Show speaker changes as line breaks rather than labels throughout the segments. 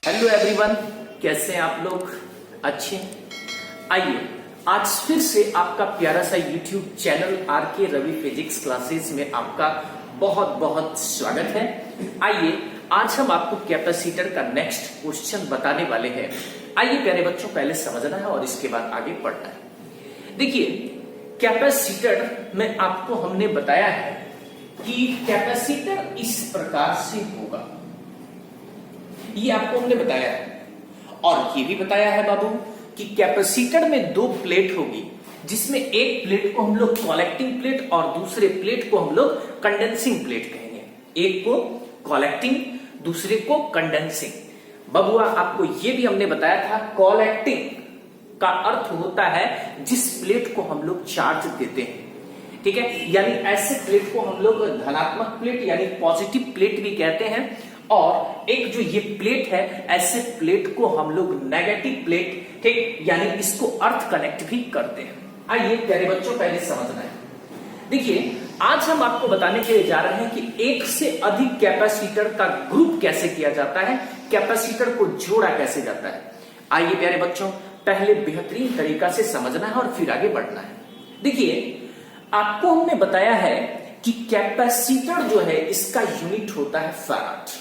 Hello everyone, कैसे हैं आप लोग? अच्छे? आइए आज फिर से आपका प्यारा सा YouTube channel RK Ravi physics classes में आपका बहुत बहुत स्वागत है। आइए आज हम आपको कैपेसिटर का नेक्स्ट क्वेश्चन बताने वाले हैं। आइए प्यारे बच्चों, पहले समझना है और इसके बाद आगे पढ़ना है। देखिए, कैपेसिटर में आपको हमने बताया है कि कैपेसिटर इस प्रकार से होगा, ये आपको हमने बताया है। और ये भी बताया है बाबू कि कैपेसिटर में दो प्लेट होगी, जिसमें एक प्लेट को हम लोग कलेक्टिंग प्लेट और दूसरे प्लेट को हम लोग कंडेंसिंग प्लेट कहेंगे। एक को कलेक्टिंग, दूसरे को कंडेंसिंग। बबुआ आपको ये भी हमने बताया था, कलेक्टिंग का अर्थ होता है जिस प्लेट को हम लोग चार्ज देते हैं, ठीक है। यानी ऐसे प्लेट को हम लोग धनात्मक प्लेट यानी पॉजिटिव प्लेट भी कहते हैं, और एक जो ये प्लेट है, ऐसे प्लेट को हम लोग नेगेटिव प्लेट, ठीक, यानी इसको अर्थ कनेक्ट भी करते हैं। आइए प्यारे बच्चों, पहले समझना है। देखिए, आज हम आपको बताने के लिए जा रहे हैं कि एक से अधिक कैपेसिटर का ग्रुप कैसे किया जाता है, कैपेसिटर को जोड़ा कैसे जाता है। आइए प्यारे बच्चों, पहले बेहतरीन तरीका से समझना है और फिर आगे बढ़ना है। देखिए, आपको हमने बताया है कि कैपेसिटर जो है इसका यूनिट होता है फैराड,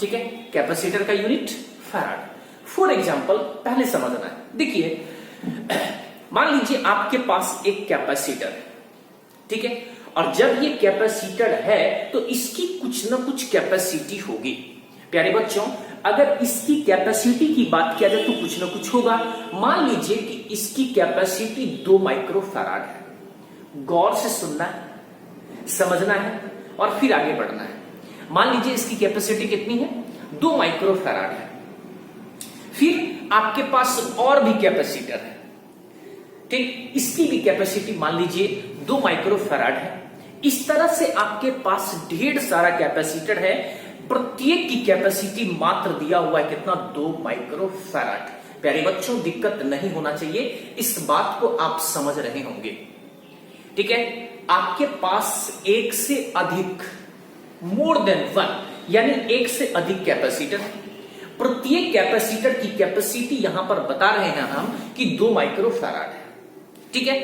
ठीक है। कैपेसिटर का यूनिट फैराड। फॉर एग्जांपल पहले समझना है। देखिए, मान लीजिए आपके पास एक कैपेसिटर है, ठीक है, और जब ये कैपेसिटर है तो इसकी कुछ ना कुछ कैपेसिटी होगी। प्यारे बच्चों, अगर इसकी कैपेसिटी की बात किया जाए तो कुछ ना कुछ होगा। मान लीजिए कि इसकी कैपेसिटी 2 माइक्रोफैराड है। गौर से सुनना है, समझना है और फिर आगे बढ़ना है। मान लीजिए इसकी कैपेसिटी कितनी है, 2 माइक्रोफैराड है। फिर आपके पास और भी कैपेसिटर है, ठीक, इसकी भी कैपेसिटी मान लीजिए 2 माइक्रोफैराड है। इस तरह से आपके पास ढेर सारा कैपेसिटर है, प्रत्येक की कैपेसिटी मात्र दिया हुआ है कितना, 2 माइक्रोफैराड। प्यारे बच्चों, दिक्कत नहीं होना चाहिए, इस बात को आप समझ रहे होंगे, ठीक है। आपके पास एक से अधिक, मोर देन 1, यानी एक से अधिक कैपेसिटर है। प्रत्येक कैपेसिटर की कैपेसिटी यहां पर बता रहे हैं हम कि 2 माइक्रोफैराड है, ठीक है।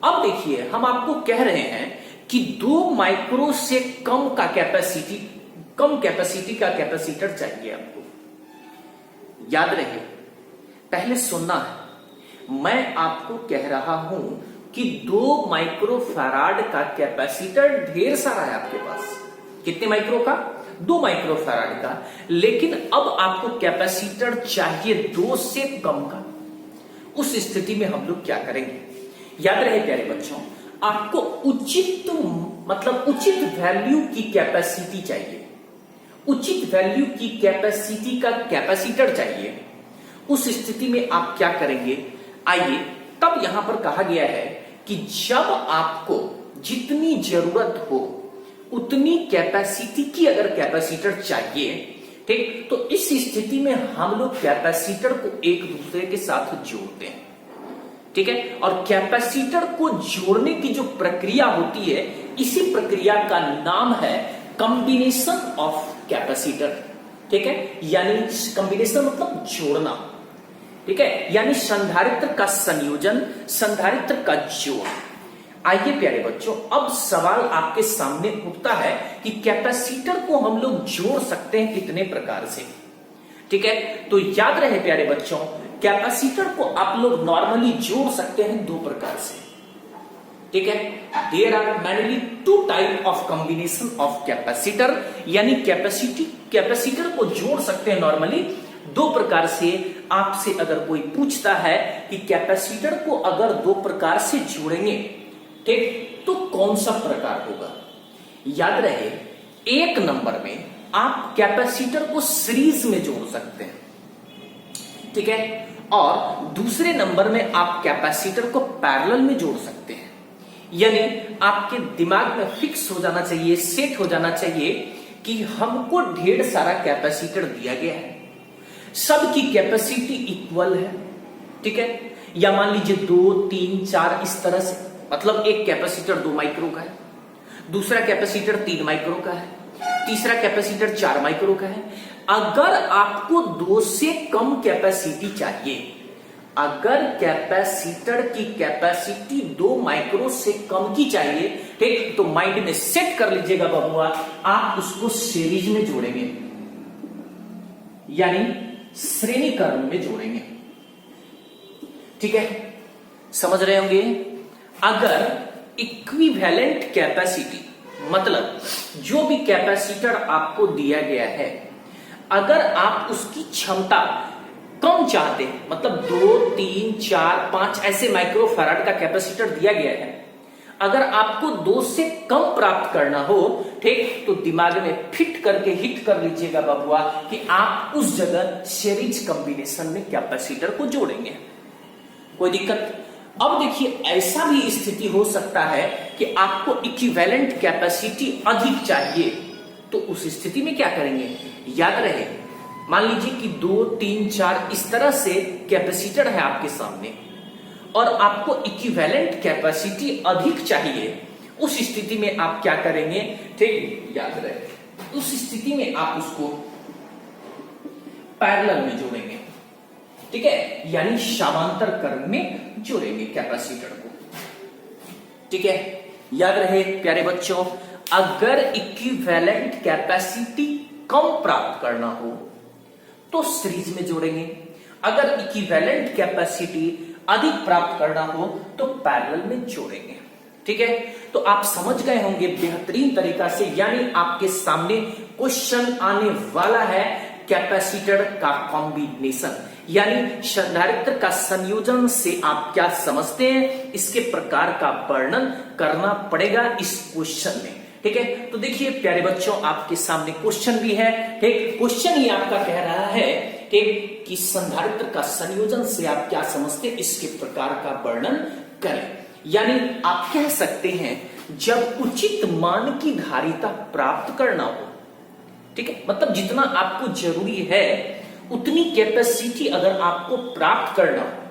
अब देखिए, हम आपको कह रहे हैं कि 2 माइक्रो से कम का कैपेसिटी, कम कैपेसिटी का कैपेसिटर चाहिए आपको। याद रहे, पहले सुनना है। मैं आपको कह रहा हूं कि 2 माइक्रोफैराड का कैपेसिटर ढेर सारा है आपके पास। कितने माइक्रो का? 2 माइक्रोफैराड का। लेकिन अब आपको कैपेसिटर चाहिए 2 से कम का। उस स्थिति में हम लोग क्या करेंगे? याद रहे प्यारे बच्चों, आपको उचित, मतलब उचित वैल्यू की कैपेसिटी चाहिए, उचित वैल्यू की कैपेसिटी का कैपेसिटर चाहिए। उस स्थिति में आप क्या करेंगे? आइए, तब यहां पर कहा गया है कि जब आपको जितनी जरूरत हो उतनी कैपेसिटी की अगर कैपेसिटर चाहिए, ठीक, तो इस स्थिति में हम लोग कैपेसिटर को एक दूसरे के साथ जोड़ते हैं, ठीक है। और कैपेसिटर को जोड़ने की जो प्रक्रिया होती है, इसी प्रक्रिया का नाम है कॉम्बिनेशन ऑफ कैपेसिटर, ठीक है। यानी कॉम्बिनेशन मतलब जोड़ना, ठीक है, यानी संधारित्र का संयोजन, संधारित्र का जोड़। आइए प्यारे बच्चों, अब सवाल आपके सामने उठता है कि कैपेसिटर को हम लोग जोड़ सकते हैं कितने प्रकार से, ठीक है। तो याद रहे प्यारे बच्चों, कैपेसिटर को आप लोग नॉर्मली जोड़ सकते हैं 2 प्रकार से, ठीक है। There are mainly 2 type of combination of capacitor, यानी कैपेसिटर को जोड़ सकते हैं नॉर्मली 2 प्रकार से। आपसे अगर कोई पूछता है कि कैपेसिटर को अगर 2 प्रकार से जोड़ेंगे, ठीक, तो कौन सा प्रकार होगा? याद रहे, 1 नंबर में आप कैपेसिटर को सीरीज में जोड़ सकते हैं, ठीक है, और दूसरे नंबर में आप कैपेसिटर को पैरेलल में जोड़ सकते हैं। यानी आपके दिमाग में फिक्स हो जाना चाहिए, सेट हो जाना चाहिए कि हमको ढेर सारा कैपेसिटर दिया गया है, सबकी कैपेसिटी इक्वल है, ठीक है। या मान लीजिए 2, 3, 4 इस तरह से, मतलब एक कैपेसिटर 2 माइक्रो का है, दूसरा कैपेसिटर 3 माइक्रो का है, तीसरा कैपेसिटर 4 माइक्रो का है। अगर आपको 2 से कम कैपेसिटी चाहिए, अगर कैपेसिटर की कैपेसिटी 2 माइक्रो से कम की चाहिए, ठीक, तो माइंड में सेट कर लीजिएगा बबुआ, आप उसको सीरीज में जोड़ेंगे, यानी श्रेणी क्रम में जोड़ेंगे। ठीक है, समझ रहे होंगे। अगर इक्विवेलेंट कैपेसिटी, मतलब जो भी कैपेसिटर आपको दिया गया है, अगर आप उसकी क्षमता कम चाहते हैं, मतलब 2, 3, 4, 5 ऐसे माइक्रोफैराड का कैपेसिटर दिया गया है, अगर आपको 2 से कम प्राप्त करना हो, ठीक, तो दिमाग में फिट करके हिट कर लीजिएगा बबुआ कि आप उस जगह सीरीज कॉम्बिनेशन में कैपेसिटर को जोड़ेंगे। कोई दिक्कत? अब देखिए, ऐसा भी स्थिति हो सकता है कि आपको इक्विवेलेंट कैपेसिटी अधिक चाहिए, तो उस स्थिति में क्या करेंगे? याद रहे, मान लीजिए कि 2, 3, 4 इस तरह से कैपेसिटर है आपके सामने और आपको इक्विवेलेंट कैपेसिटी अधिक चाहिए, उस स्थिति में आप क्या करेंगे? ठीक, याद रहे, उस स्थिति में आप उसको पैरेलल में जोड़ेंगे। ठीक है, यानी समांतर क्रम में जोड़ेंगे कैपेसिटर को। ठीक है, याद रहे प्यारे बच्चों, अगर इक्विवेलेंट कैपेसिटी कम प्राप्त करना हो तो सीरीज में जोड़ेंगे, अगर इक्विवेलेंट कैपेसिटी अधिक प्राप्त करना हो तो पैरेलल में जोड़ेंगे। ठीक है, तो आप समझ गए होंगे बेहतरीन तरीका से, यानी आपके सामने क्वेश्चन आने वाला है कैपेसिटर का कॉम्बिनेशन, यानी संधारित्र का संयोजन से आप क्या समझते हैं, इसके प्रकार का वर्णन करना पड़ेगा इस क्वेश्चन में। ठीक है, तो देखिए प्यारे बच्चों, आपके सामने क्वेश्चन भी है। ठीक, क्वेश्चन ही आपका कह रहा है, ठीक, कि संधारित्र का संयोजन से आप क्या समझते हैं, इसके प्रकार का वर्णन करें। यानी आप कह सकते हैं जब उचित मान की धारिता प्राप्त करना हो, ठीक है, मतलब जितना आपको जरूरी है उतनी कैपेसिटी अगर आपको प्राप्त करना हो,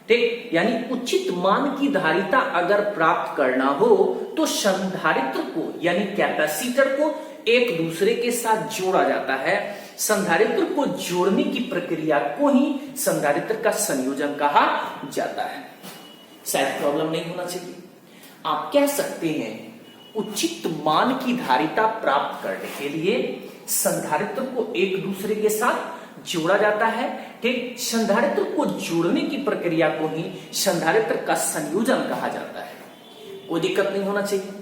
ठीक, यानी उचित मान की धारिता अगर प्राप्त करना हो तो संधारित्र को यानी कैपेसिटर को एक दूसरे के साथ जोड़ा जाता है। संधारित्र को जोड़ने की प्रक्रिया को ही संधारित्र का संयोजन कहा जाता है। शायद प्रॉब्लम नहीं होना चाहिए। आप कह सकते हैं उचित मान की धारिता प्राप्त करने के लिए संधारित्र को एक दूसरे के साथ जोड़ा जाता है। ठीक, संधारित्र को जोड़ने की प्रक्रिया को ही संधारित्र का संयोजन कहा जाता है। कोई दिक्कत नहीं होना चाहिए।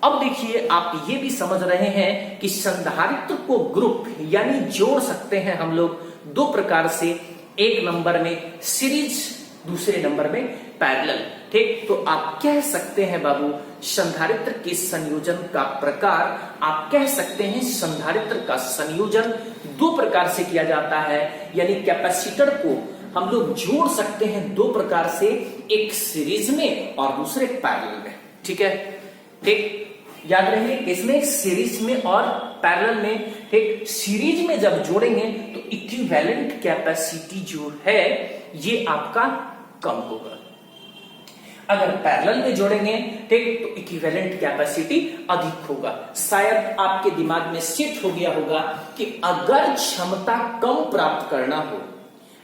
अब देखिए, आप ये भी समझ रहे हैं कि संधारित्र को ग्रुप यानी जोड़ सकते हैं हम लोग 2 प्रकार से, एक नंबर में सीरीज, दूसरे नंबर में पैरेलल। ठीक, तो आप कह सकते हैं बाबू संधारित्र के संयोजन का प्रकार, आप कह सकते हैं संधारित्र का संयोजन 2 प्रकार से किया जाता है, यानी कैपेसिटर को हम लोग जोड़ सकते हैं 2 प्रकार से, एक सीरीज में और दूसरे पैरेलल में। ठीक है, ठीक, याद रहे इसमें सीरीज में और पैरेलल में। ठीक, सीरीज में जब जोड़ेंगे तो इक्विवेलेंट कैपेसिटी जो है ये आपका कम होगा, अगर पैरेलल में जोड़ेंगे ठीक तो इक्विवेलेंट कैपेसिटी अधिक होगा। शायद आपके दिमाग में सेट हो गया होगा कि अगर क्षमता कम प्राप्त करना हो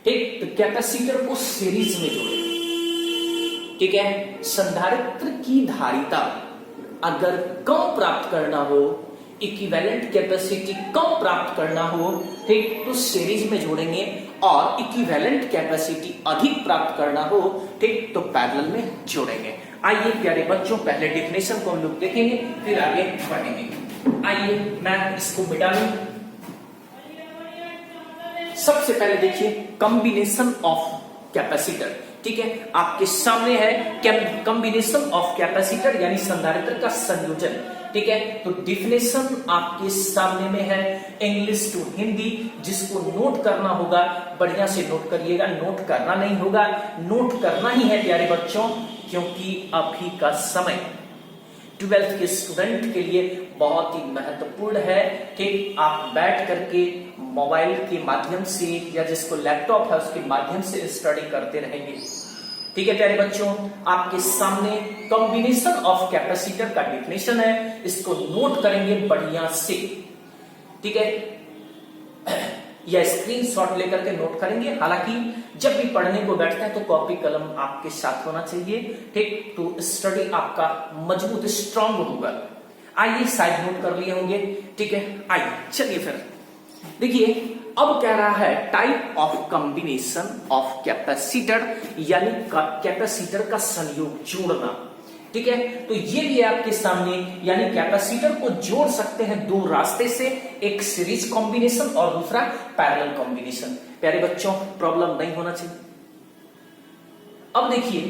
ठीक तो कैपेसिटर को सीरीज में जोड़ेंगे। ठीक है, संधारित्र की धारिता अगर कम प्राप्त करना हो, इक्विवेलेंट कैपेसिटी कम प्राप्त करना हो ठीक तो सीरीज में जोड़ेंगे, और इक्विवेलेंट कैपेसिटी अधिक प्राप्त करना हो ठीक तो पैरेलल में जोड़ेंगे। आइए प्यारे बच्चों, पहले डेफिनेशन को हम लोग देखेंगे फिर आगे बढ़ेंगे। आइए मैं इसको मिटा लूं। सबसे पहले देखिए कॉम्बिनेशन ऑफ कैपेसिटर। ठीक है, आपके सामने है कॉम्बिनेशन ऑफ कैपेसिटर यानी संधारित्र का संयोजन। ठीक है, तो डिफिनेशन आपके सामने में है इंग्लिश टू हिंदी, जिसको नोट करना होगा, बढ़िया से नोट करिएगा, नोट करना नहीं होगा, नोट करना ही है प्यारे बच्चों, क्योंकि अभी का समय 12th के स्टूडेंट के लिए बहुत ही महत्वपूर्ण है। ठीक, आप बैठ करके मोबाइल के माध्यम से या जिसको लैपटॉप है उसके माध्यम से स्टडी करते रहेंगे। ठीक है प्यारे बच्चों, आपके सामने कॉम्बिनेशन ऑफ कैपेसिटर का डेफिनेशन है, इसको नोट करेंगे बढ़िया से। ठीक है, या स्क्रीनशॉट लेकर के नोट करेंगे। हालांकि जब भी पढ़ने को बैठते हैं तो कॉपी कलम आपके साथ होना चाहिए, ठीक, तो स्टडी आपका मजबूत स्ट्रांग होगा। आइए साइड नोट कर लिए होंगे, ठीक है। आइए चलिए फिर देखिए, अब कह रहा है type of combination of capacitor, यानी कैपेसिटर का संयोग जोड़ना, ठीक है। तो ये भी है आपके सामने, यानी कैपेसिटर को जोड़ सकते हैं दो रास्ते से, एक सीरीज कॉम्बिनेशन और दूसरा पैरेलल कॉम्बिनेशन। प्यारे बच्चों, प्रॉब्लम नहीं होना चाहिए। अब देखिए,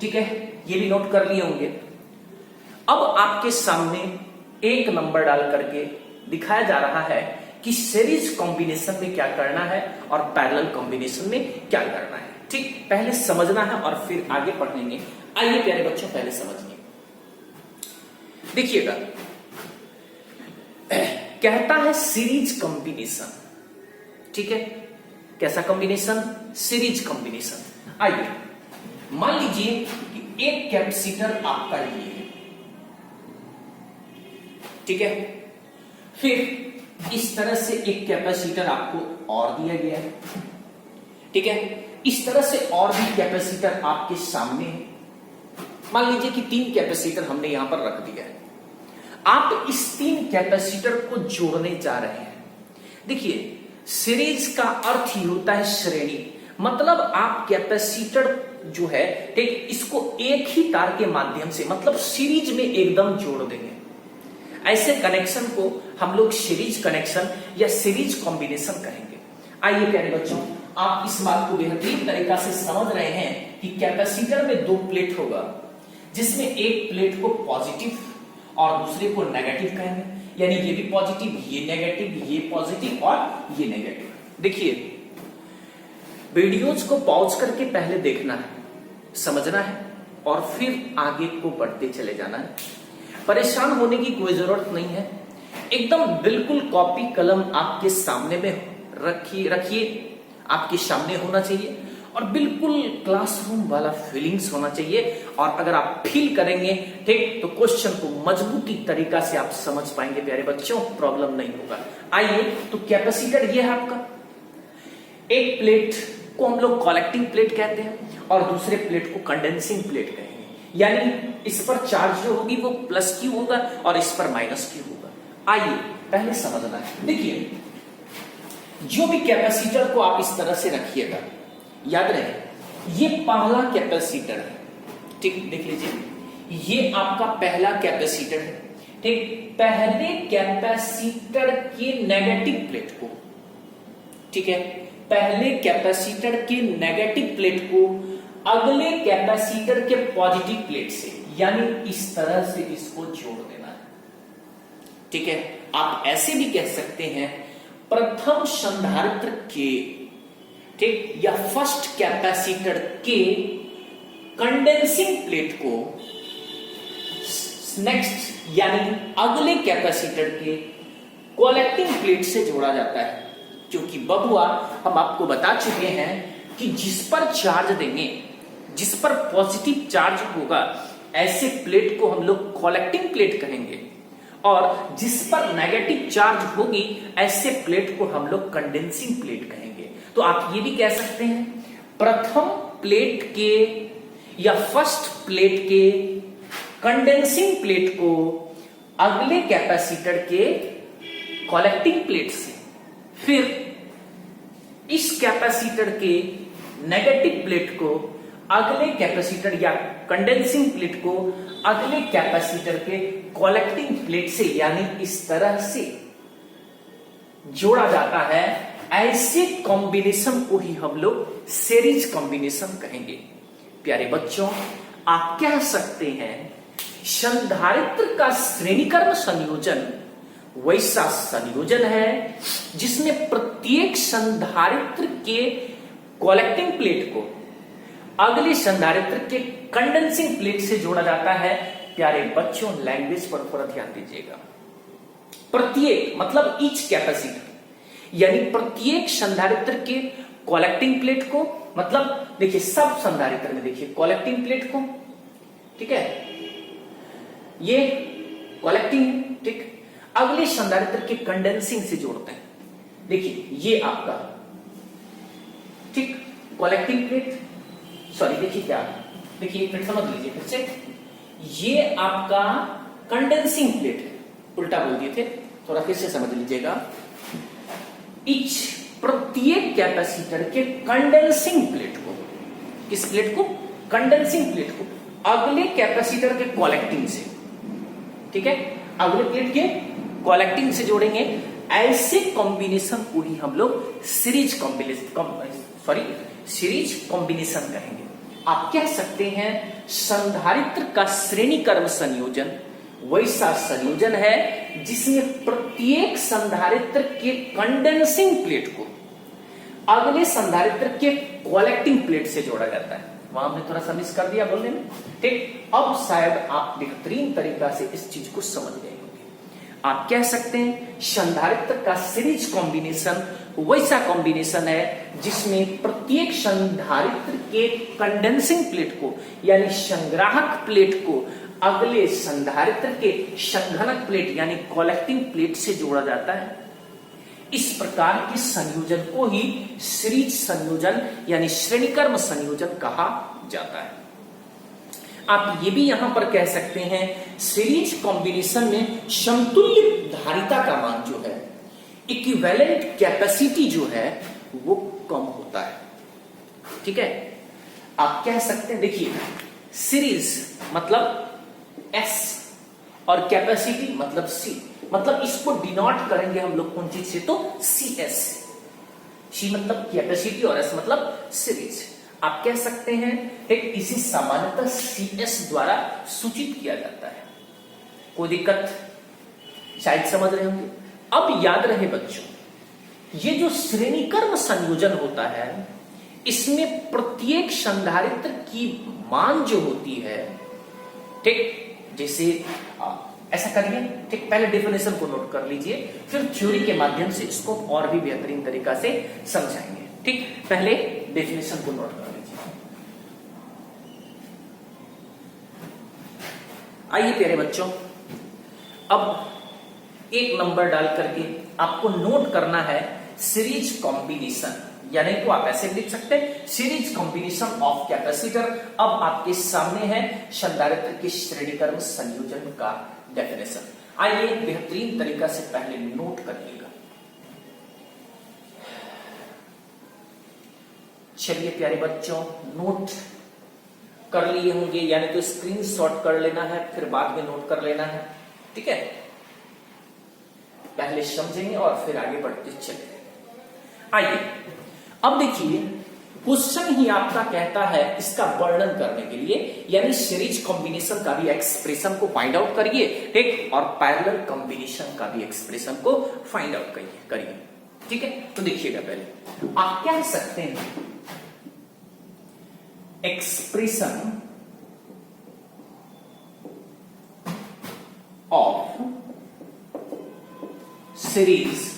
ठीक है, ये भी नोट कर लिए होंगे। अब आपके सामने एक नंबर डाल करके दिखाया जा रहा है कि सीरीज कॉम्बिनेशन में क्या करना है और पैरेलल कॉम्बिनेशन में क्या करना है, ठीक। पहले समझना है और फिर आगे पढ़ेंगे। आइए प्यारे बच्चों पहले समझिए। देखिएगा, कहता है सीरीज कॉम्बिनेशन, ठीक है। कैसा कॉम्बिनेशन? Series combination. आइए मान लीजिए कि एक कैपेसिटर आपका ये है, ठीक है। फिर इस तरह से एक कैपेसिटर आपको और दिया गया है, ठीक है। इस तरह से और भी कैपेसिटर आपके सामने है। मान लीजिए कि 3 कैपेसिटर हमने यहां पर रख दिया है। आप इस 3 कैपेसिटर को जोड़ने जा रहे हैं। देखिए, सीरीज का अर्थ ही होता है श्रेणी, मतलब आप कैपेसिटर जो है, ठीक, इसको एक ही तार के माध्यम से, मतलब सीरीज में एकदम जोड़ देंगे। ऐसे कनेक्शन को हम लोग सीरीज कनेक्शन या सीरीज कॉम्बिनेशन कहेंगे। आइए प्यारे बच्चों, आप इस बात को बेहतरीन तरीका से समझ रहे हैं कि कैपेसिटर में 2 प्लेट होगा, जिसमें एक प्लेट को पॉजिटिव और दूसरे को नेगेटिव कहेंगे, यानी ये भी पॉजिटिव, ये नेगेटिव, ये पॉजिटिव और ये नेगेटिव। देखिए, वीडियोज को पॉज करके पहले देखना है, समझना है और फिर आगे को बढ़ते चले जाना है। परेशान होने की कोई जरूरत नहीं है। एकदम बिल्कुल कॉपी कलम आपके सामने में रखिए, आपके सामने होना चाहिए और बिल्कुल क्लासरूम वाला फीलिंग्स होना चाहिए। और अगर आप फील करेंगे, ठीक, तो क्वेश्चन को मजबूती तरीका से आप समझ पाएंगे प्यारे बच्चों, प्रॉब्लम नहीं होगा। आइए, तो कैपेसिटर ये है आपका। एक प्लेट को हम लोग कलेक्टिंग प्लेट कहते हैं और दूसरे प्लेट को कंडेंसिंग प्लेट कहेंगे, यानी इस पर चार्ज जो होगी वो प्लस क्यू होगा और इस पर माइनस क्यू होगा। आइए पहले समझना है। देखिए, जो भी कैपेसिटर को आप इस तरह से रखिएगा, याद रहे ये पहला कैपेसिटर है, ठीक, देख लीजिए, ये आपका पहला कैपेसिटर है, ठीक। पहले कैपेसिटर के नेगेटिव प्लेट को, ठीक है, पहले कैपेसिटर के नेगेटिव प्लेट को अगले कैपेसिटर के पॉजिटिव प्लेट से, यानी इस तरह से इसको जोड़ देना है, ठीक है। आप ऐसे भी कह सकते हैं, प्रथम संधारित्र के, ठीक, या फर्स्ट कैपेसिटर के कंडेंसिंग प्लेट को नेक्स्ट, यानी अगले कैपेसिटर के कलेक्टिंग प्लेट से जोड़ा जाता है। क्योंकि बबुआ हम आपको बता चुके हैं कि जिस पर चार्ज देंगे, जिस पर पॉजिटिव चार्ज होगा, ऐसे प्लेट को हम लोग कलेक्टिंग प्लेट कहेंगे, और जिस पर नेगेटिव चार्ज होगी ऐसे प्लेट को हम लोग कंडेंसिंग प्लेट कहेंगे। तो आप ये भी कह सकते हैं, प्रथम प्लेट के या फर्स्ट प्लेट के कंडेंसिंग प्लेट को अगले कैपेसिटर के कलेक्टिंग प्लेट से, फिर इस कैपेसिटर के नेगेटिव प्लेट को अगले कैपेसिटर या कंडेंसिंग प्लेट को अगले कैपेसिटर के कलेक्टिंग प्लेट से, यानी इस तरह से जोड़ा जाता है। ऐसे कॉम्बिनेशन को ही हम लोग सीरीज कॉम्बिनेशन कहेंगे। प्यारे बच्चों, आप कह सकते हैं संधारित्र का श्रेणीकरण संयोजन वैसा संयोजन है जिसमें प्रत्येक संधारित्र के कलेक्टिंग प्लेट को अगले संधारित्र के कंडेंसिंग प्लेट से जोड़ा जाता है। प्यारे बच्चों, लैंग्वेज पर थोड़ा ध्यान दीजिएगा। प्रत्येक मतलब ईच कैपेसिटर, यानी प्रत्येक संधारित्र के कलेक्टिंग प्लेट को, मतलब देखिए सब संधारित्र में देखिए कलेक्टिंग प्लेट को, ठीक है, ये कलेक्टिंग, ठीक, अगले संधारित्र के कंडेंसिंग से जोड़ते हैं। देखिए ये आपका ठीक कलेक्टिंग प्लेट, सॉरी देखिए क्या, देखिए फिर समझ लीजिए फिर से, ये आपका कंडेंसिंग प्लेट है, उल्टा बोल दिए थे, थोड़ा फिर से समझ लीजिएगा। इच प्रत्येक कैपेसिटर के कंडेंसिंग प्लेट को, किस प्लेट को, कंडेंसिंग प्लेट को अगले कैपेसिटर के कलेक्टिंग से, ठीक है, अगले प्लेट के कलेक्टिंग से जोड़ेंगे। ऐसे कॉम्बिनेशन को ही हम लोग सीरीज कॉम्बिनेशन कहेंगे। आप कह सकते हैं संधारित्र का श्रेणी क्रम संयोजन वैसा संयोजन है जिसमें प्रत्येक संधारित्र के कंडेंसिंग प्लेट को अगले संधारित्र के कलेक्टिंग प्लेट से जोड़ा जाता है। वहां हमने थोड़ा सा मिस कर दिया बोलने में, ठीक। अब शायद आप बेहतरीन तरीका से इस चीज को समझ गए होंगे। आप कह सकते हैं संधारित्र का सीरीज कॉम्बिनेशन वैसा कॉम्बिनेशन है जिसमें प्रत्येक संधारित्र के कंडेंसिंग प्लेट को यानी संग्राहक प्लेट को अगले संधारित्र के संघनक प्लेट यानी कलेक्टिंग प्लेट से जोड़ा जाता है। इस प्रकार के संयोजन को ही सीरीज संयोजन यानी श्रेणीक्रम संयोजन कहा जाता है। आप ये भी यहां पर कह सकते हैं सीरीज कॉम्बिनेशन में समतुल्य धारिता का मान जो है, इक्विवेलेंट कैपेसिटी जो है वो कम होता है, ठीक है। आप कह सकते हैं, देखिए सीरीज मतलब S और कैपेसिटी मतलब C, मतलब इसको डिनोट करेंगे हम लोग कौन चीज से, तो CS। C मतलब कैपेसिटी और S मतलब सीरीज। आप कह सकते हैं एक इसी सामान्यतः CS द्वारा सूचित किया जाता है। कोई दिक्कत, शायद समझ रहे होंगे। अब याद रहे बच्चों, ये जो श्रेणीक्रम संयोजन होता है इसमें प्रत्येक संधारित्र की मान जो होती है, ठीक, जैसे ऐसा करिए, ठीक, पहले डेफिनेशन को नोट कर लीजिए, फिर थ्योरी के माध्यम से इसको और भी बेहतरीन तरीका से समझाएंगे, ठीक। पहले डेफिनेशन को नोट कर लीजिए। आइए प्यारे बच्चों, अब एक नंबर डाल करके आपको नोट करना है सीरीज कॉम्बिनेशन, यानी तो आप ऐसे लिख सकते हैं सीरीज कॉम्बिनेशन ऑफ कैपेसिटर। अब आपके सामने है संधारित्र के श्रेणीक्रम संयोजन का डेफिनेशन। आइए बेहतरीन तरीका से पहले नोट करिएगा। चलिए प्यारे बच्चों, नोट कर लिए होंगे, यानी तो स्क्रीनशॉट कर लेना है, फिर बाद में नोट कर लेना है, ठीक है। पहले समझेंगे और फिर आगे बढ़ते चलेंगे। आइए अब देखिए, क्वेश्चन ही आपका कहता है इसका वर्णन करने के लिए, यानी सीरीज कॉम्बिनेशन का भी एक्सप्रेशन को फाइंड आउट करिए, ठीक, और पैरेलल कॉम्बिनेशन का भी एक्सप्रेशन को फाइंड आउट करिए, ठीक है। तो देखिएगा, पहले आप कह सकते हैं expression of series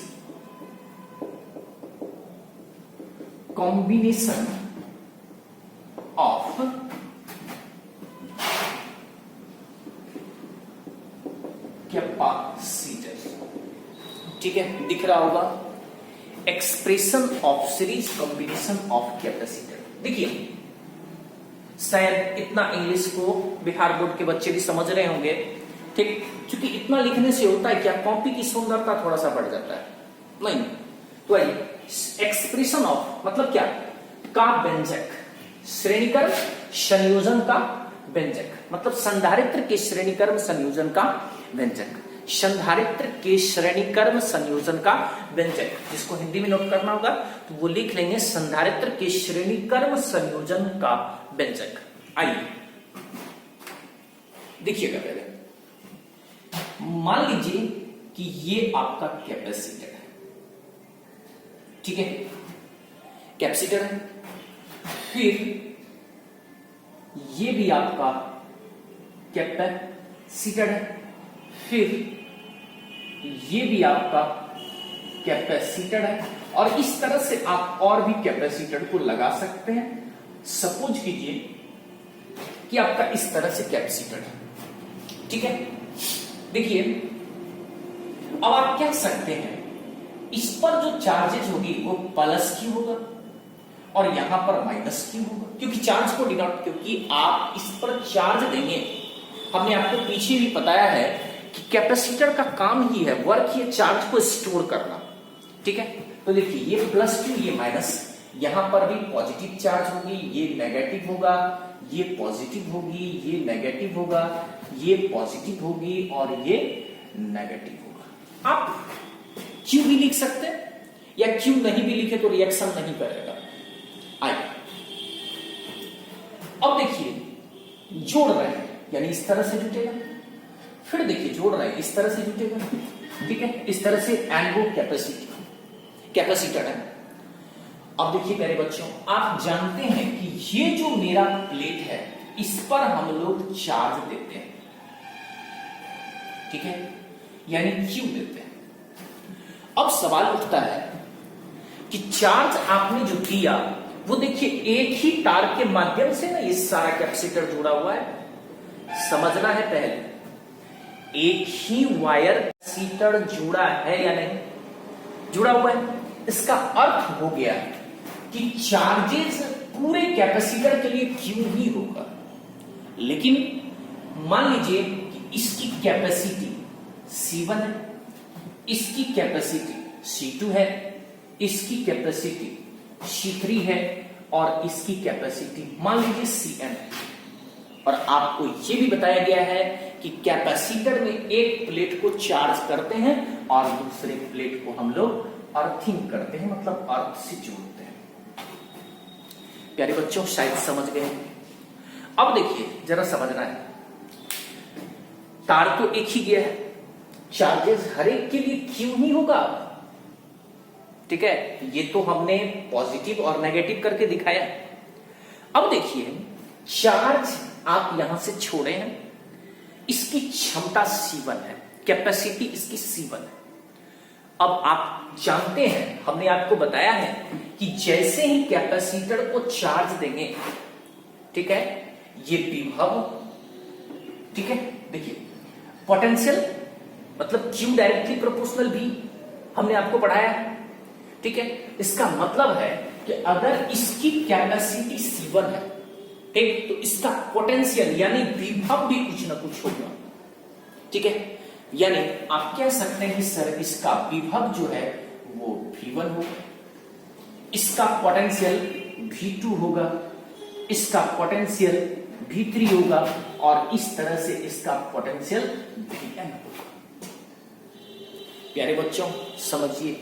combination of capacitor, ठीक है, दिख रहा होगा expression of series combination of capacitor. देखिए शायद इतना इंग्लिश को बिहार बोर्ड के बच्चे भी समझ रहे होंगे, ठीक, क्योंकि इतना लिखने से होता है क्या, कॉपी की सुंदरता थोड़ा सा बढ़ जाता है, नहीं तो एक्सप्रेशन ऑफ मतलब क्या, का व्यंजक, श्रेणीक्रम संयोजन का व्यंजक, मतलब संधारित्र के श्रेणीक्रम संयोजन का व्यंजक, संधारित्र के श्रेणीक्रम संयोजन का व्यंजक, जिसको हिंदी में नोट करना होगा तो वो लिख लेंगे संधारित्र के श्रेणीक्रम संयोजन का व्यंजक। आइए देखिएगा, पहले मान लीजिए कि ये आपका कैपेसिटर है, ठीक है, कैपेसिटर है, फिर ये भी आपका कैपेसिटर है, फिर ये भी आपका कैपेसिटर है, और इस तरह से आप और भी कैपेसिटर को लगा सकते हैं। सपोज कीजिए कि आपका इस तरह से कैपेसिटर है, ठीक है। देखिए अब आप कह सकते हैं इस पर जो चार्जेज होगी वो प्लस क्यू होगा और यहां पर माइनस क्यू होगा, क्योंकि चार्ज को डिनोट, क्योंकि आप इस पर चार्ज देंगे। हमने आपको पीछे भी बताया है कि कैपेसिटर का काम ही है, वर्क ही चार्ज को स्टोर करना। ठीक है, तो देखिए ये प्लस क्यू, ये माइनस, यहां पर भी पॉजिटिव चार्ज होगी, ये नेगेटिव होगा, ये पॉजिटिव होगी, ये नेगेटिव होगा, ये पॉजिटिव होगी और ये नेगेटिव होगा। आप क्यू भी लिख सकते हैं या क्यू नहीं भी लिखे तो रिएक्शन नहीं करेगा। आइए अब देखिए जोड़ रहे हैं, यानी इस तरह से जुटेगा, फिर देखिए जोड़ रहे हैं इस तरह से जुटेगा। ठीक है, इस तरह से एंड वो कैपेसिटर है। अब देखिए मेरे बच्चों, आप जानते हैं कि ये जो मेरा प्लेट है इस पर हम लोग चार्ज देते हैं। ठीक है, यानी क्यू देते हैं। अब सवाल उठता है कि चार्ज आपने जो दिया वो देखिए एक ही तार के माध्यम से ना ये सारा कैपेसिटर जुड़ा हुआ है, समझना है पहले। एक ही वायर कैपेसिटर जुड़ा है या नहीं, जुड़ा हुआ है, इसका अर्थ हो गया कि चार्जेस पूरे कैपेसिटर के लिए क्यू ही होगा। लेकिन मान लीजिए कि इसकी कैपेसिटी C1 है, इसकी कैपेसिटी C2 है, इसकी कैपेसिटी C3 है और इसकी कैपेसिटी मान लीजिए Cn है। और आपको यह भी बताया गया है कि कैपेसिटर में एक प्लेट को चार्ज करते हैं और दूसरे प्लेट को हम लोग अर्थिंग करते हैं, मतलब अर्थ से जोड़ते हैं। प्यारे बच्चों शायद समझ गए। अब देखिए जरा समझना है, तार तो एक ही गया है, चार्जेस हर एक के लिए क्यू ही होगा। ठीक है, ये तो हमने पॉजिटिव और नेगेटिव करके दिखाया। अब देखिए चार्ज आप यहां से छोड़े हैं, इसकी क्षमता C1 है, कैपेसिटी इसकी C1 है। अब आप जानते हैं, हमने आपको बताया है कि जैसे ही कैपेसिटर को चार्ज देंगे, ठीक है, ये विभव, ठीक है, देखिए पोटेंशियल मतलब Q डायरेक्टली प्रोपोर्शनल भी हमने आपको पढ़ाया है। ठीक है, इसका मतलब है कि अगर इसकी कैपेसिटी C1 है, ठीक, तो इसका पोटेंशियल यानी विभव भी कुछ ना कुछ होगा। ठीक है, यानी आप कह सकते हैं कि सर इसका विभव जो है वो V1 होगा, इसका पोटेंशियल V2 होगा, इसका पोटेंशियल V3 होगा और इस तरह से इसका पोटेंशियल Vn होगा। प्यारे बच्चों समझिए,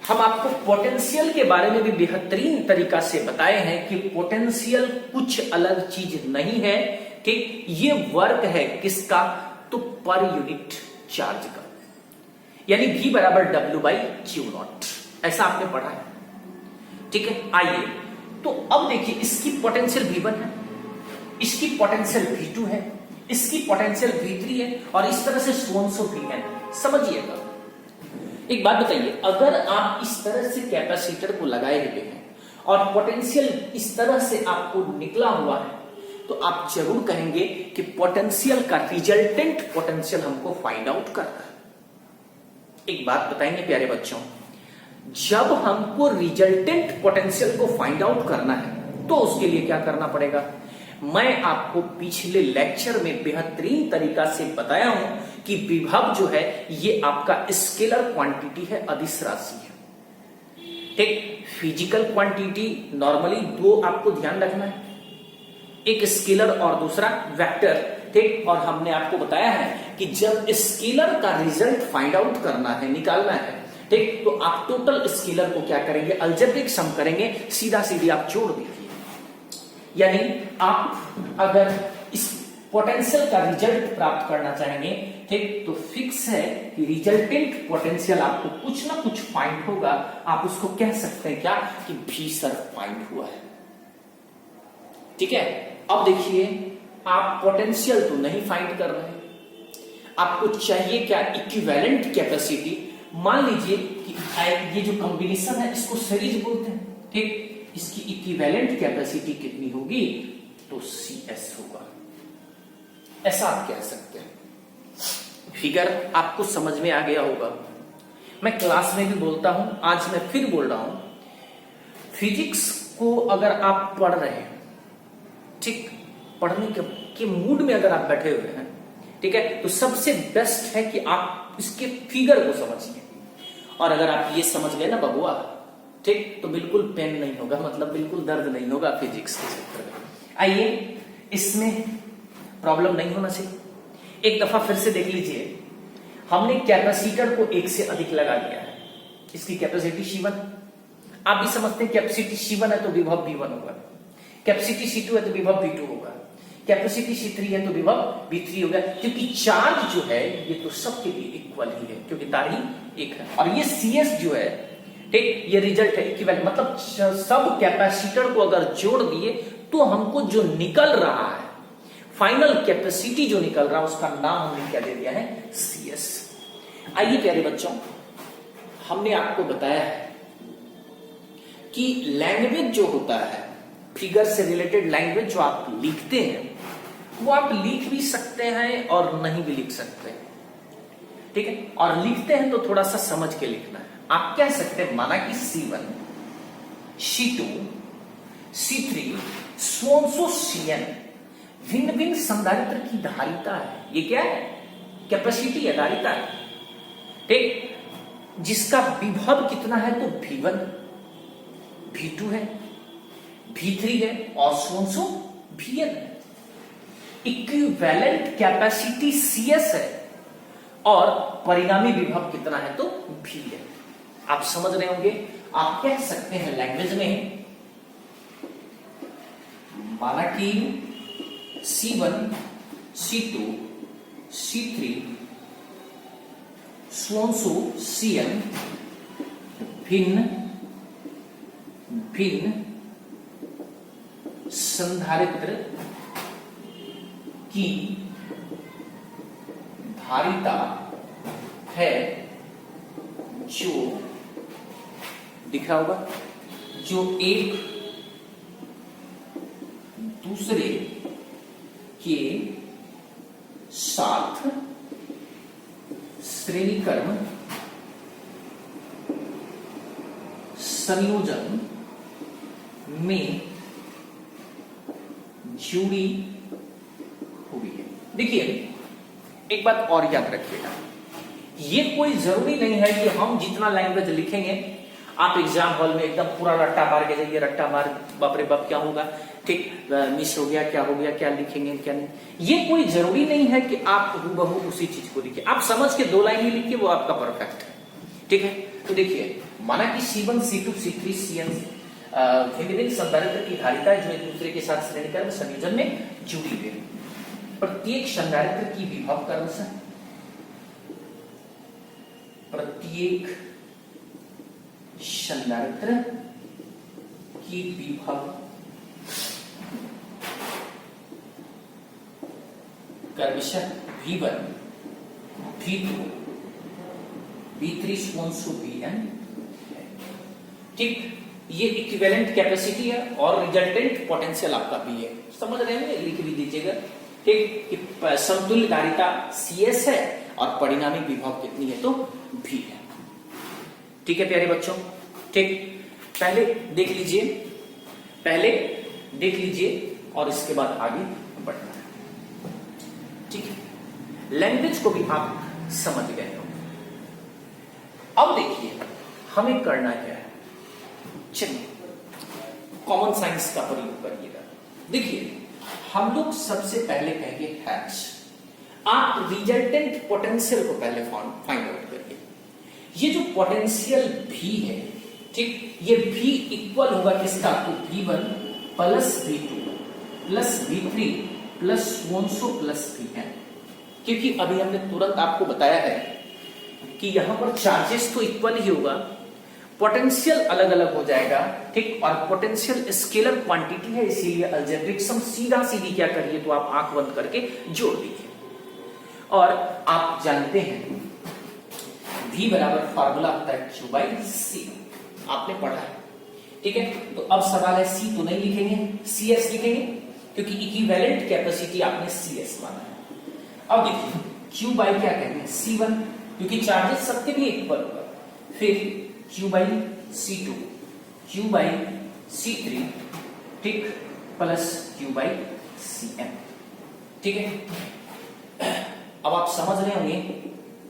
हम आपको पोटेंशियल के बारे में भी बेहतरीन तरीका से बताए हैं कि पोटेंशियल कुछ अलग चीज नहीं है। ठीक, ये वर्क है किसका, तो पर यूनिट चार्ज का, यानी V बराबर W/Q0, ऐसा आपने पढ़ा है। ठीक है, आइए तो अब देखिए इसकी पोटेंशियल V1 है, इसकी पोटेंशियल V2 है, इसकी पोटेंशियल V3 है और इस तरह से सोनसो Vn। समझिएगा, एक बात बताइए, अगर आप इस तरह से कैपेसिटर को लगाए हुए हैं और पोटेंशियल इस तरह से आपको निकला हुआ है, तो आप जरूर कहेंगे कि पोटेंशियल का रिजल्टेंट पोटेंशियल हमको फाइंड आउट करना है। एक बात बताएंगे प्यारे बच्चों, जब हमको रिजल्टेंट पोटेंशियल को फाइंड आउट करना है तो उसके लिए क्या करना पड़ेगा, मैं आपको पिछले लेक्चर में बेहतरीन तरीका से बताया हूं कि विभव जो है ये आपका स्केलर क्वांटिटी है, अदिश राशि है। ठीक, फिजिकल क्वांटिटी नॉर्मली दो आपको ध्यान रखना है, एक स्केलर और दूसरा वेक्टर। ठीक, और हमने आपको बताया है कि जब स्केलर का रिजल्ट फाइंड आउट करना है, निकालना है, ठीक, तो आप टोटल स्केलर को क्या करेंगे, अलजेब्रिक सम करेंगे, सीधा सीधी आप जोड़ दीजिए। यानी आप अगर इस पोटेंशियल का रिजल्ट प्राप्त करना चाहेंगे, ठीक, तो फिक्स है कि रिजल्टेंट पोटेंशियल आपको कुछ ना कुछ फाइंड होगा। आप उसको कह सकते हैं क्या कि V सर फाइंड हुआ है। ठीक है, अब देखिए आप पोटेंशियल तो नहीं फाइंड कर रहे, आपको चाहिए क्या, इक्विवेलेंट कैपेसिटी। मान लीजिए कि ये जो कॉम्बिनेशन है इसको सीरीज बोलते हैं। ठीक, इसकी इक्विवेलेंट कैपेसिटी कितनी होगी, तो CS होगा, ऐसा आप कह सकते हैं। फिगर आपको समझ में आ गया होगा। मैं क्लास में भी बोलता हूं, आज मैं फिर बोल रहा हूं, फिजिक्स को अगर आप पढ़ रहे हैं, ठीक, पढ़ने के मूड में अगर आप बैठे हुए हैं, ठीक है, तो सबसे बेस्ट है कि आप इसके फिगर को समझिए। और अगर आप ये समझ गए ना बबुआ, ठीक, तो बिल्कुल पेन नहीं होगा, मतलब बिल्कुल दर्द नहीं होगा फिजिक्स के क्षेत्र में। आइए, इसमें प्रॉब्लम नहीं होना चाहिए। एक दफा फिर से देख लीजिए, हमने कैपेसिटर को 1 से अधिक लगा दिया है, इसकी कैपेसिटी C1, आप भी समझते हैं कैपेसिटी C1 है तो विभव V1 होगा, कैपेसिटी C2 है तो विभव V2 होगा, कैपेसिटी C3 है तो विभव V3 होगा, क्योंकि चार्ज जो है ये तो सबके लिए इक्वल ही है, क्योंकि तार ही एक है। और ये CS जो है, ठीक, ये रिजल्ट है इक्विवेलेंट, मतलब सब कैपेसिटर को अगर जोड़ दिए तो हमको जो निकल रहा है, फाइनल कैपेसिटी जो निकल रहा है, उसका नाम हमने क्या दे दिया है, CS। आइए प्यारे बच्चों, हमने आपको बताया है कि लैंग्वेज जो होता है, फिगर से रिलेटेड लैंग्वेज जो आप लिखते हैं, वो आप लिख भी सकते हैं और नहीं भी लिख सकते हैं, ठीक है। और लिखते हैं तो थोड़ा सा समझ के लिखना है। आप कह सकते हैं, माना कि C1, C2, C3, so Cn भिन्न भिन्न संधारित्र की धारिता है। ये क्या है, कैपेसिटी है, धारिता है, ठीक, जिसका विभव कितना है तो V1, V2 है, V3 है और so Vn है। इक्विवेलेंट कैपेसिटी CS है और परिणामी विभव कितना है तो V है। आप समझ रहे होंगे। आप कह सकते हैं लैंग्वेज में, माना कि C1, C2, C3, so Cn भिन्न भिन्न संधारित्र की धारिता है, जो दिख रहा होगा, जो एक दूसरे के साथ श्रेणी क्रम संयोजन में जुड़ी हुई है। देखिए, एक बात और याद रखिएगा, ये कोई जरूरी नहीं है कि हम जितना लैंग्वेज लिखेंगे, आप एग्जाम हॉल में एकदम पूरा रट्टा मार के जाइए, रट्टा मार, बाप रे बाप क्या होगा, ठीक, मिस हो गया, क्या हो गया, क्या लिखेंगे क्या नहीं, ये कोई जरूरी नहीं है कि आप हूबहू उसी चीज को लिखिए। आप समझ के 2 लाइन ही लिखिए, वो आपका परफेक्ट है, ठीक है। तो देखिए, माना कि C1, C2, C3, Cn भिन्न संधारित्र की धारिता जो एक दूसरे के साथ श्रेणी क्रम संयोजन में जुड़ी हुई है। प्रत्येक संधारित्र की विभव क्रमशः, प्रत्येक संधारित्र की विभव क्रमशः V1, V2, V3 so Vn, ठीक, ये इक्विवेलेंट कैपेसिटी है और रिजल्टेंट पोटेंशियल आपका भी है। समझ रहे हैं, लिख भी दीजिएगा, ठीक, कि समतुल्य धारिता CS है और परिणामी विभव कितनी है तो V है, ठीक है प्यारे बच्चों, ठीक। पहले देख लीजिए और इसके बाद आगे बढ़ना है, ठीक है। लैंग्वेज को भी आप समझ गए हो। अब देखिए हमें करना क्या है, चलिए कॉमन साइंस का प्रयोग करिएगा। देखिए, हम लोग सबसे पहले कहेंगे H। आप रिजल्टेंट पोटेंशियल को पहले फाइंड आउट करिए। ये जो पोटेंशियल V है, ठीक, ये V इक्वल होगा किसका तो V1 plus V2 plus V3 plus so plus Vn, क्योंकि अभी हमने तुरंत आपको बताया है कि यहां पर चार्जेस तो इक्वल ही होगा, पोटेंशियल अलग अलग हो जाएगा, ठीक, और पोटेंशियल स्केलर क्वांटिटी है, इसीलिए अलजेब्रिक सम सीधा सीधी क्या करिए तो आप आंख बंद करके जोड़ दीजिए। और आप जानते हैं V बराबर फार्मूला होता है Q बाई C, आपने पढ़ा है, ठीक है। तो अब सवाल है, C तो नहीं लिखेंगे, CS लिखेंगे, क्योंकि इक्विवेलेंट कैपेसिटी आपने CS माना है। अब देखिए Q बाई क्या कहते हैं C1, क्योंकि चार्जेस सबके लिए इक्वल होगा, फिर Q/C2, Q/C3, ठीक, प्लस Q/Cm। ठीक है, अब आप समझ रहे होंगे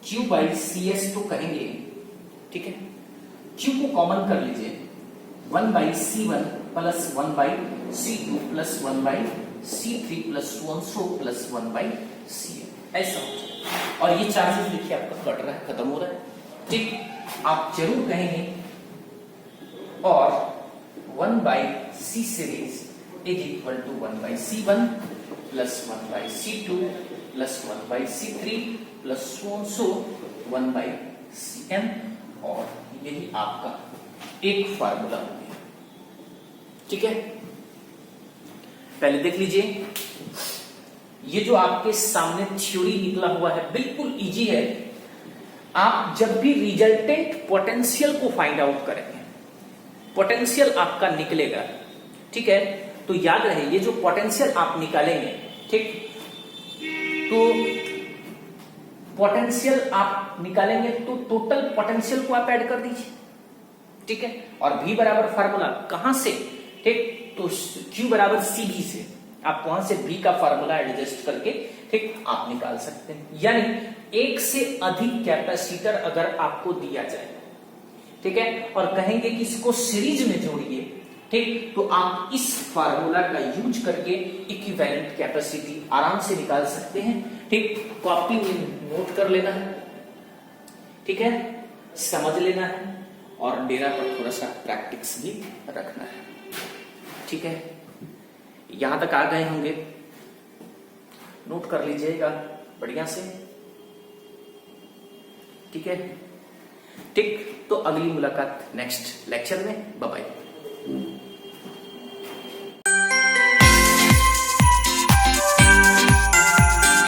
Q/Cs तो कहेंगे, ठीक है, Q को कॉमन कर लीजिए, 1/C1 plus 1/C2 plus 1/C3 plus 1/Cm, ऐसा हो जाए। और ये चार्जेस देखिए आपका कट रहा है, खत्म हो रहा है, ठीक। आप जरूर कहेंगे और 1/C series is equal to 1/C1 plus 1/C2 plus 1/C3 plus 1/Cm, और यही आपका एक फार्मूला हो गया। ठीक है, पहले देख लीजिए, ये जो आपके सामने थ्योरी निकला हुआ है बिल्कुल इजी है। आप जब भी रिजल्टेंट पोटेंशियल को फाइंड आउट करेंगे, पोटेंशियल आपका निकलेगा, ठीक है, तो याद रहे ये जो पोटेंशियल आप निकालेंगे, ठीक, तो पोटेंशियल आप निकालेंगे तो टोटल पोटेंशियल को आप ऐड कर दीजिए, ठीक है, और V बराबर फार्मूला कहां से, ठीक, तो Q बराबर CV से आप वहां से V का फार्मूला एडजस्ट करके, ठीक, आप निकाल सकते हैं। यानी एक से अधिक कैपेसिटर अगर आपको दिया जाए, ठीक है, और कहेंगे कि इसको सीरीज में जोड़िए, ठीक, तो आप इस फार्मूला का यूज करके इक्विवेलेंट कैपेसिटी आराम से निकाल सकते हैं। ठीक, कॉपी में नोट कर लेना है, ठीक है, समझ लेना है, और डेरा पर थोड़ा सा प्रैक्टिस भी रखना है। ठीक है, यहां तक आ गए होंगे, नोट कर लीजिएगा बढ़िया से। ठीक है, ठीक, तो अगली मुलाकात नेक्स्ट लेक्चर में, बाय बाय।